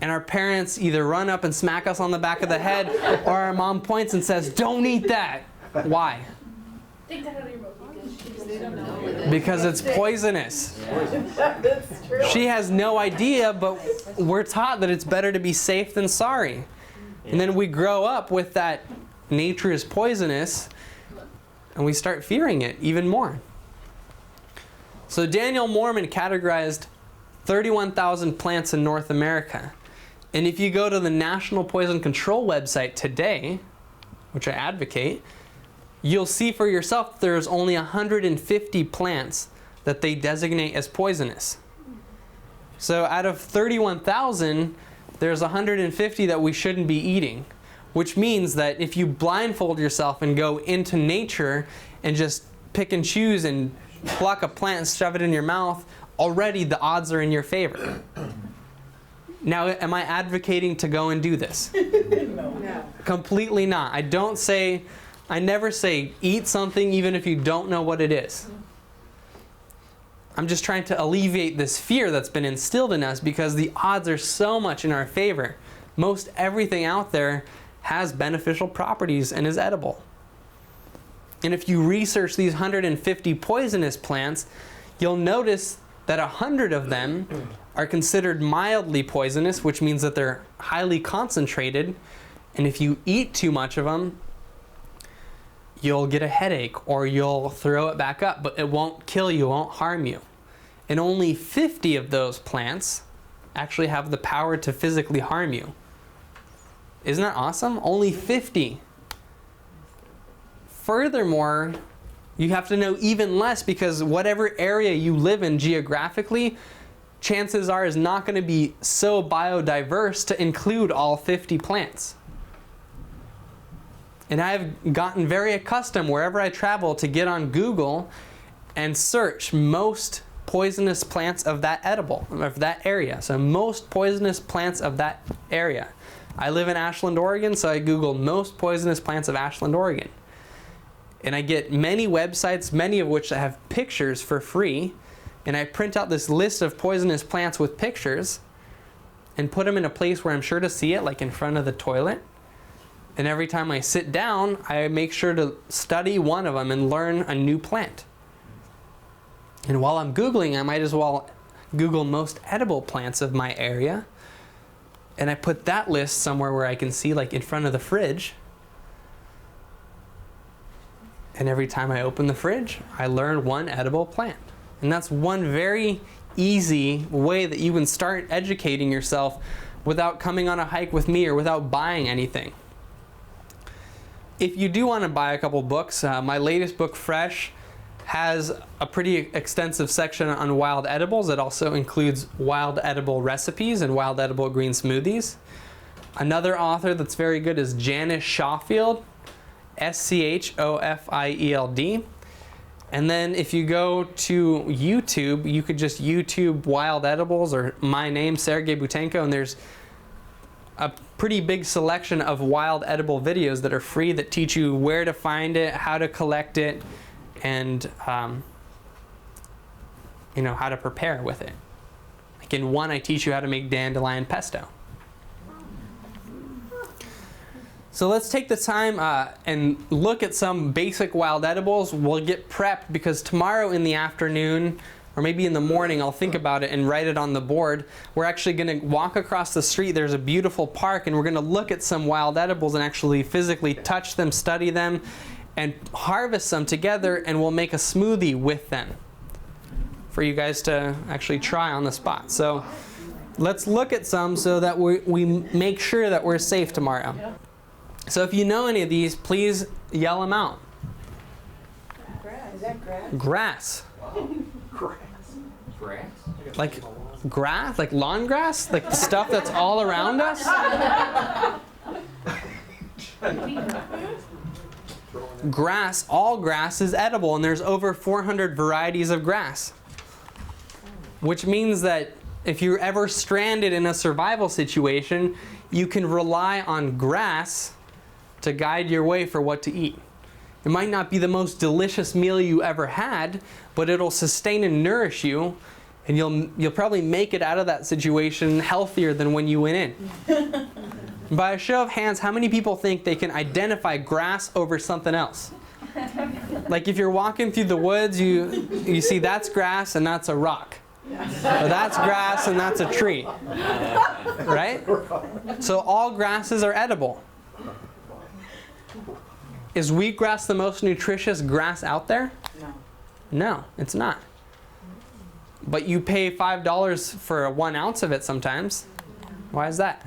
and our parents either run up and smack us on the back of the head, or our mom points and says, don't eat that. Why? Take that out of your mouth because they don't know. Because it's poisonous. She has no idea, but we're taught that it's better to be safe than sorry. And then we grow up with that nature is poisonous, and we start fearing it even more. So Daniel Moorman categorized 31,000 plants in North America. And if you go to the National Poison Control website today, which I advocate, you'll see for yourself there's only 150 plants that they designate as poisonous. So out of 31,000, there's 150 that we shouldn't be eating, which means that if you blindfold yourself and go into nature and just pick and choose and pluck a plant and shove it in your mouth, already the odds are in your favor. Now, am I advocating to go and do this? No. Completely not. I never say eat something even if you don't know what it is. I'm just trying to alleviate this fear that's been instilled in us because the odds are so much in our favor. Most everything out there has beneficial properties and is edible. And if you research these 150 poisonous plants, you'll notice that 100 of them are considered mildly poisonous, which means that they're highly concentrated. And if you eat too much of them, you'll get a headache or you'll throw it back up, but it won't kill you, it won't harm you. And only 50 of those plants actually have the power to physically harm you. Isn't that awesome? Only 50. Furthermore, you have to know even less because whatever area you live in geographically, chances are is not going to be so biodiverse to include all 50 plants. And I've gotten very accustomed wherever I travel to get on Google and search most poisonous plants of that area. So most poisonous plants of that area. I live in Ashland, Oregon, so I Googled most poisonous plants of Ashland, Oregon. And I get many websites, many of which have pictures for free. And I print out this list of poisonous plants with pictures and put them in a place where I'm sure to see it, like in front of the toilet. And every time I sit down, I make sure to study one of them and learn a new plant. And while I'm Googling, I might as well Google most edible plants of my area. And I put that list somewhere where I can see, like in front of the fridge. And every time I open the fridge, I learn one edible plant. And that's one very easy way that you can start educating yourself without coming on a hike with me or without buying anything. If you do want to buy a couple books, my latest book, Fresh, has a pretty extensive section on wild edibles. It also includes wild edible recipes and wild edible green smoothies. Another author that's very good is Janice Schofield, Schofield. And then if you go to YouTube, you could just YouTube wild edibles or my name, Sergei Boutenko, and there's a pretty big selection of wild edible videos that are free that teach you where to find it, how to collect it, and how to prepare with it. Like in one, I teach you how to make dandelion pesto. So let's take the time and look at some basic wild edibles. We'll get prepped because tomorrow in the afternoon, or maybe in the morning, I'll think about it and write it on the board. We're actually going to walk across the street. There's a beautiful park, and we're going to look at some wild edibles and actually physically touch them, study them, and harvest some together, and we'll make a smoothie with them for you guys to actually try on the spot. So let's look at some so that we make sure that we're safe tomorrow. So if you know any of these, please yell them out. Is that grass? Grass. Grass? Like grass? Like lawn grass? Like stuff that's all around us? Grass, all grass is edible, and there's over 400 varieties of grass. Which means that if you're ever stranded in a survival situation, you can rely on grass to guide your way for what to eat. It might not be the most delicious meal you ever had, but it'll sustain and nourish you, and you'll probably make it out of that situation healthier than when you went in. By a show of hands, how many people think they can identify grass over something else? Like if you're walking through the woods, you see that's grass and that's a rock. Or that's grass and that's a tree. Right? So all grasses are edible. Is wheatgrass the most nutritious grass out there? No. No, it's not. But you pay $5 for 1 ounce of it sometimes. Why is that?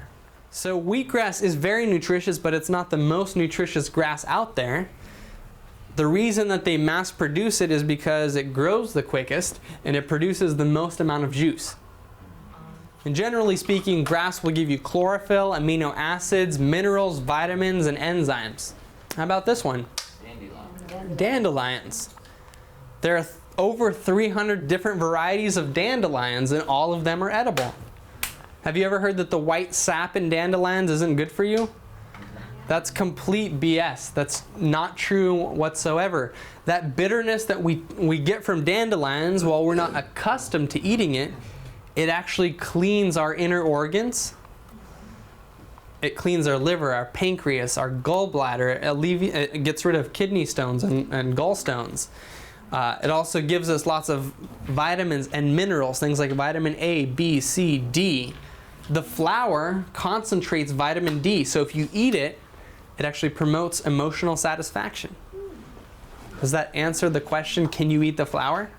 So wheatgrass is very nutritious, but it's not the most nutritious grass out there. The reason that they mass produce it is because it grows the quickest and it produces the most amount of juice. And generally speaking, grass will give you chlorophyll, amino acids, minerals, vitamins, and enzymes. How about this one? Dandelions. There are over 300 different varieties of dandelions, and all of them are edible. Have you ever heard that the white sap in dandelions isn't good for you? That's complete BS. That's not true whatsoever. That bitterness that we get from dandelions, while we're not accustomed to eating it, it actually cleans our inner organs. It cleans our liver, our pancreas, our gallbladder. It gets rid of kidney stones and gallstones. It also gives us lots of vitamins and minerals, things like vitamin A, B, C, D. The flower concentrates vitamin D, so if you eat it, it actually promotes emotional satisfaction. Does that answer the question, can you eat the flower?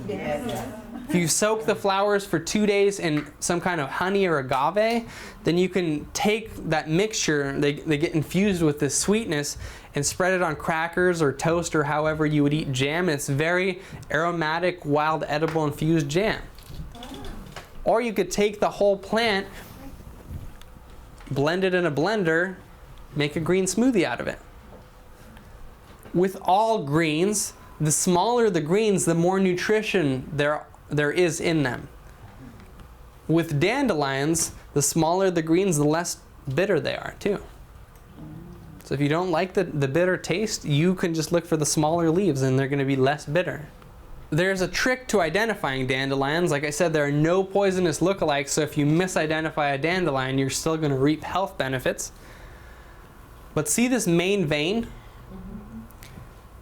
Yes. If you soak the flowers for 2 days in some kind of honey or agave, then you can take that mixture, they get infused with this sweetness, and spread it on crackers or toast or however you would eat jam. It's very aromatic, wild, edible infused jam. Or you could take the whole plant, blend it in a blender, make a green smoothie out of it. With all greens, the smaller the greens, the more nutrition there is in them. With dandelions, the smaller the greens, the less bitter they are too. So if you don't like the bitter taste, you can just look for the smaller leaves and they're going to be less bitter. There's a trick to identifying dandelions. Like I said, there are no poisonous lookalikes, so if you misidentify a dandelion, you're still going to reap health benefits. But see this main vein?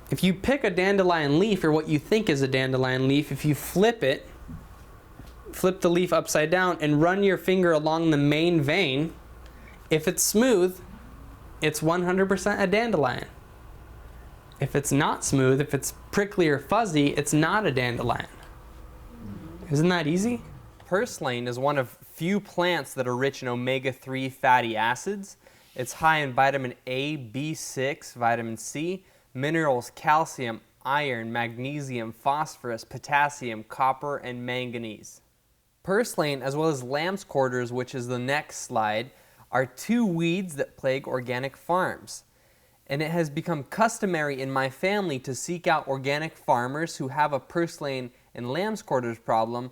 If you pick a dandelion leaf, or what you think is a dandelion leaf, if you flip the leaf upside down and run your finger along the main vein, If it's smooth, it's 100% a dandelion. If it's not smooth, if it's prickly or fuzzy, it's not a dandelion. Isn't that easy? Purslane is one of few plants that are rich in omega-3 fatty acids. It's high in vitamin A, B6, vitamin C, minerals calcium, iron, magnesium, phosphorus, potassium, copper, and manganese. Purslane, as well as lamb's quarters, which is the next slide, are two weeds that plague organic farms. And it has become customary in my family to seek out organic farmers who have a purslane and lamb's quarters problem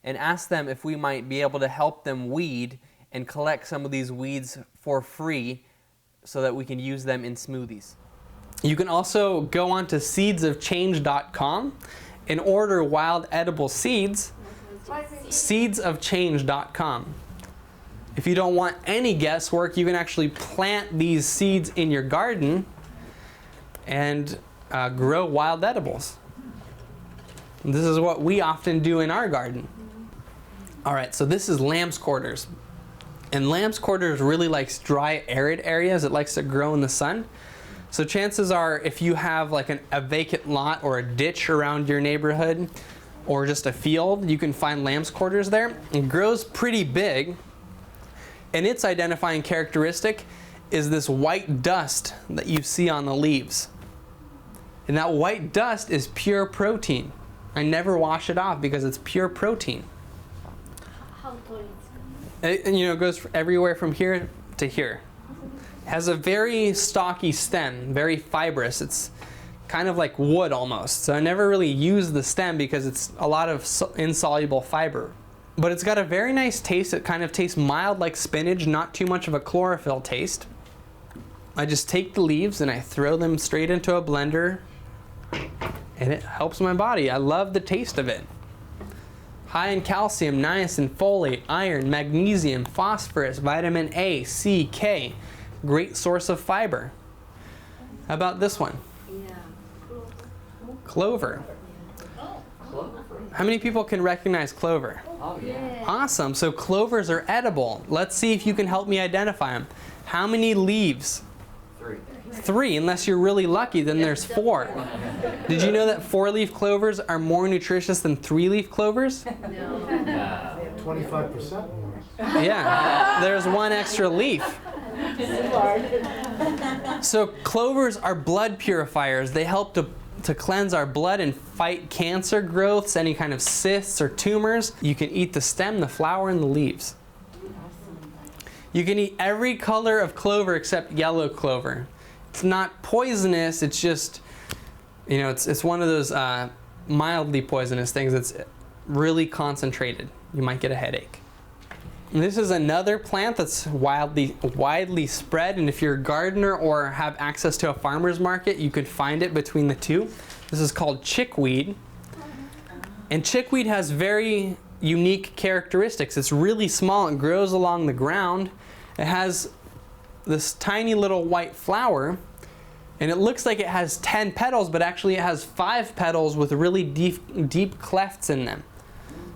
and ask them if we might be able to help them weed and collect some of these weeds for free so that we can use them in smoothies. You can also go on to seedsofchange.com and order wild edible seeds, seedsofchange.com. If you don't want any guesswork, you can actually plant these seeds in your garden and grow wild edibles. And this is what we often do in our garden. All right, so this is lamb's quarters. And lamb's quarters really likes dry, arid areas. It likes to grow in the sun. So chances are, if you have like a vacant lot or a ditch around your neighborhood or just a field, you can find lamb's quarters there. It grows pretty big. And its identifying characteristic is this white dust that you see on the leaves. And that white dust is pure protein. I never wash it off because it's pure protein. How tall is it? It goes everywhere from here to here. It has a very stocky stem, very fibrous. It's kind of like wood almost. So I never really use the stem because it's a lot of insoluble fiber. But it's got a very nice taste. It kind of tastes mild like spinach, not too much of a chlorophyll taste. I just take the leaves and I throw them straight into a blender and it helps my body. I love the taste of it. High in calcium, niacin, folate, iron, magnesium, phosphorus, vitamin A, C, K. Great source of fiber. How about this one? Yeah. Clover. Clover. How many people can recognize clover? Oh, yeah. Awesome. So clovers are edible. Let's see if you can help me identify them. How many leaves? 3. 3. Unless you're really lucky, then there's 4. Did you know that 4-leaf clovers are more nutritious than 3-leaf clovers? No. 25% more. Yeah. There's 1 extra leaf. So clovers are blood purifiers. They help to cleanse our blood and fight cancer growths, any kind of cysts or tumors. You can eat the stem, the flower, and the leaves. You can eat every color of clover except yellow clover. It's not poisonous, it's just, it's one of those mildly poisonous things that's really concentrated. You might get a headache. And this is another plant that's widely spread, and if you're a gardener or have access to a farmer's market, you could find it between the two. This is called chickweed. And chickweed has very unique characteristics. It's really small and grows along the ground. It has this tiny little white flower, and it looks like it has 10 petals, but actually it has 5 petals with really deep clefts in them.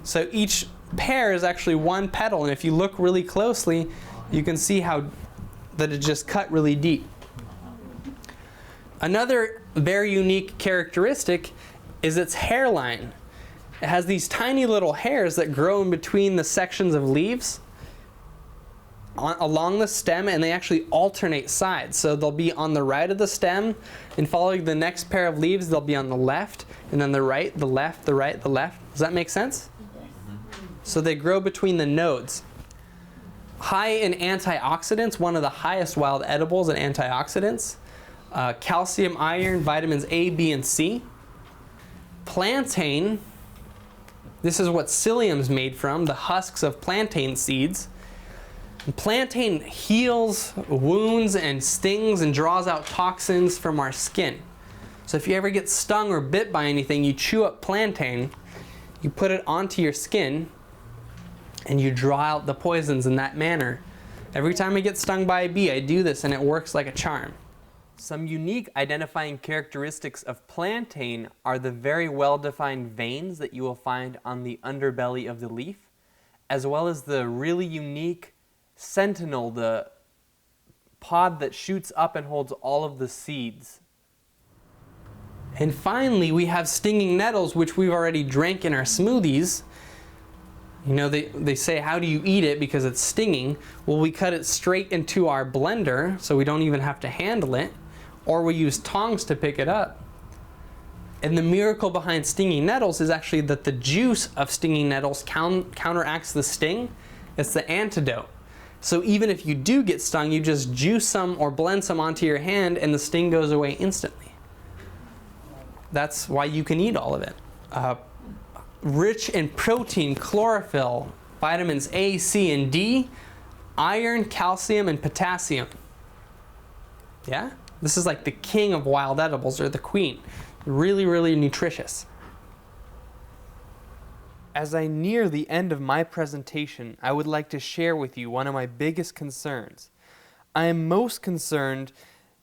So each pair is actually 1 petal, and if you look really closely, you can see that it just cut really deep. Another very unique characteristic is its hairline. It has these tiny little hairs that grow in between the sections of leaves along the stem, and they actually alternate sides. So they'll be on the right of the stem, and following the next pair of leaves, they'll be on the left, and then the right, the left, the right, the left. Does that make sense? So they grow between the nodes. High in antioxidants, one of the highest wild edibles in antioxidants. Calcium, iron, vitamins A, B, and C. Plantain, this is what psyllium's made from, the husks of plantain seeds. And plantain heals wounds and stings and draws out toxins from our skin. So if you ever get stung or bit by anything, you chew up plantain, you put it onto your skin, and you draw out the poisons in that manner. Every time I get stung by a bee, I do this, and it works like a charm. Some unique identifying characteristics of plantain are the very well-defined veins that you will find on the underbelly of the leaf, as well as the really unique sentinel, the pod that shoots up and holds all of the seeds. And finally, we have stinging nettles, which we've already drank in our smoothies. You know, they say, how do you eat it because it's stinging? Well, we cut it straight into our blender, so we don't even have to handle it, or we use tongs to pick it up. And the miracle behind stinging nettles is actually that the juice of stinging nettles counteracts the sting. It's the antidote. So even if you do get stung, you just juice some or blend some onto your hand and the sting goes away instantly. That's why you can eat all of it. Rich in protein, chlorophyll, vitamins A, C, and D, iron, calcium, and potassium. Yeah? This is like the king of wild edibles, or the queen. Really, really nutritious. As I near the end of my presentation, I would like to share with you one of my biggest concerns. I am most concerned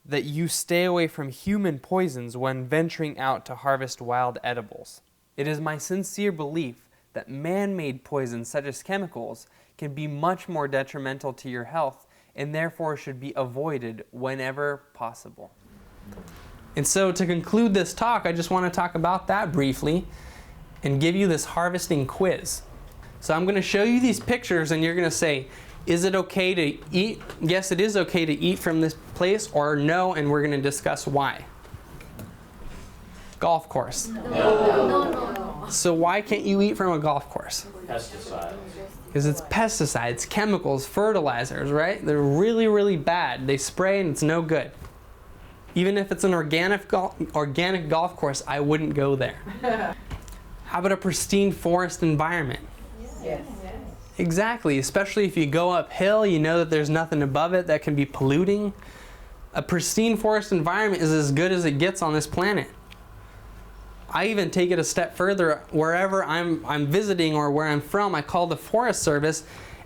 that you stay away from human poisons when venturing out to harvest wild edibles. It is my sincere belief that man-made poisons such as chemicals can be much more detrimental to your health and therefore should be avoided whenever possible. And so to conclude this talk, I just want to talk about that briefly and give you this harvesting quiz. So I'm going to show you these pictures and you're going to say, is it okay to eat? Yes, it is okay to eat from this place, or no, and we're going to discuss why. Golf course. No. So why can't you eat from a golf course? Pesticides. Because it's pesticides, chemicals, fertilizers, right? They're really, really bad. They spray and it's no good. Even if it's an organic golf course, I wouldn't go there. How about a pristine forest environment? Yes. Exactly, especially if you go uphill, you know that there's nothing above it that can be polluting. A pristine forest environment is as good as it gets on this planet. I even take it a step further. Wherever I'm visiting or where I'm from, I call the Forest Service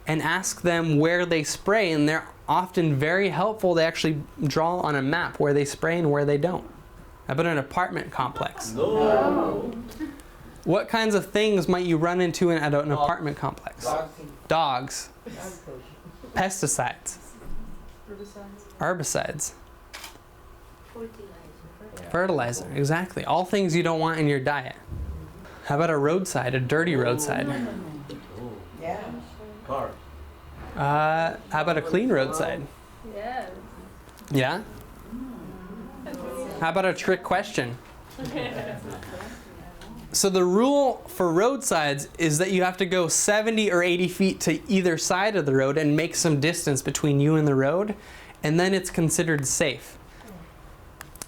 and ask them where they spray, and they're often very helpful. They actually draw on a map where they spray and where they don't. How about an apartment complex? No. What kinds of things might you run into at an apartment complex? Dogs. Pesticides. Herbicides. Fertilizer, exactly. All things you don't want in your diet. How about a roadside, a dirty roadside? Yeah. Car. How about a clean roadside? Yes. Yeah? How about a trick question? So the rule for roadsides is that you have to go 70 or 80 feet to either side of the road and make some distance between you and the road, and then it's considered safe.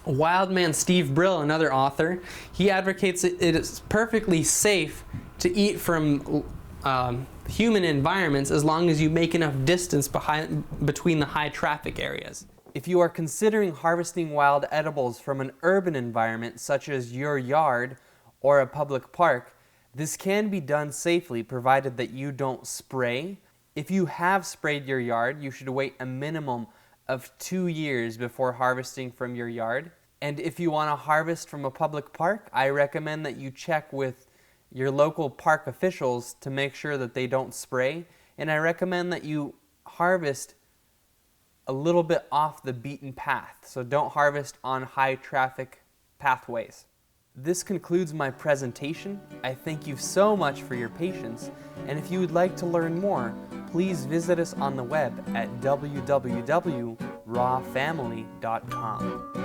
Wildman Steve Brill, another author, he advocates it is perfectly safe to eat from human environments as long as you make enough distance between the high traffic areas. If you are considering harvesting wild edibles from an urban environment such as your yard or a public park, this can be done safely provided that you don't spray. If you have sprayed your yard, you should wait a minimum of 2 years before harvesting from your yard. And if you want to harvest from a public park, I recommend that you check with your local park officials to make sure that they don't spray. And I recommend that you harvest a little bit off the beaten path. So don't harvest on high traffic pathways. This concludes my presentation. I thank you so much for your patience. And if you would like to learn more, please visit us on the web at www.rawfamily.com.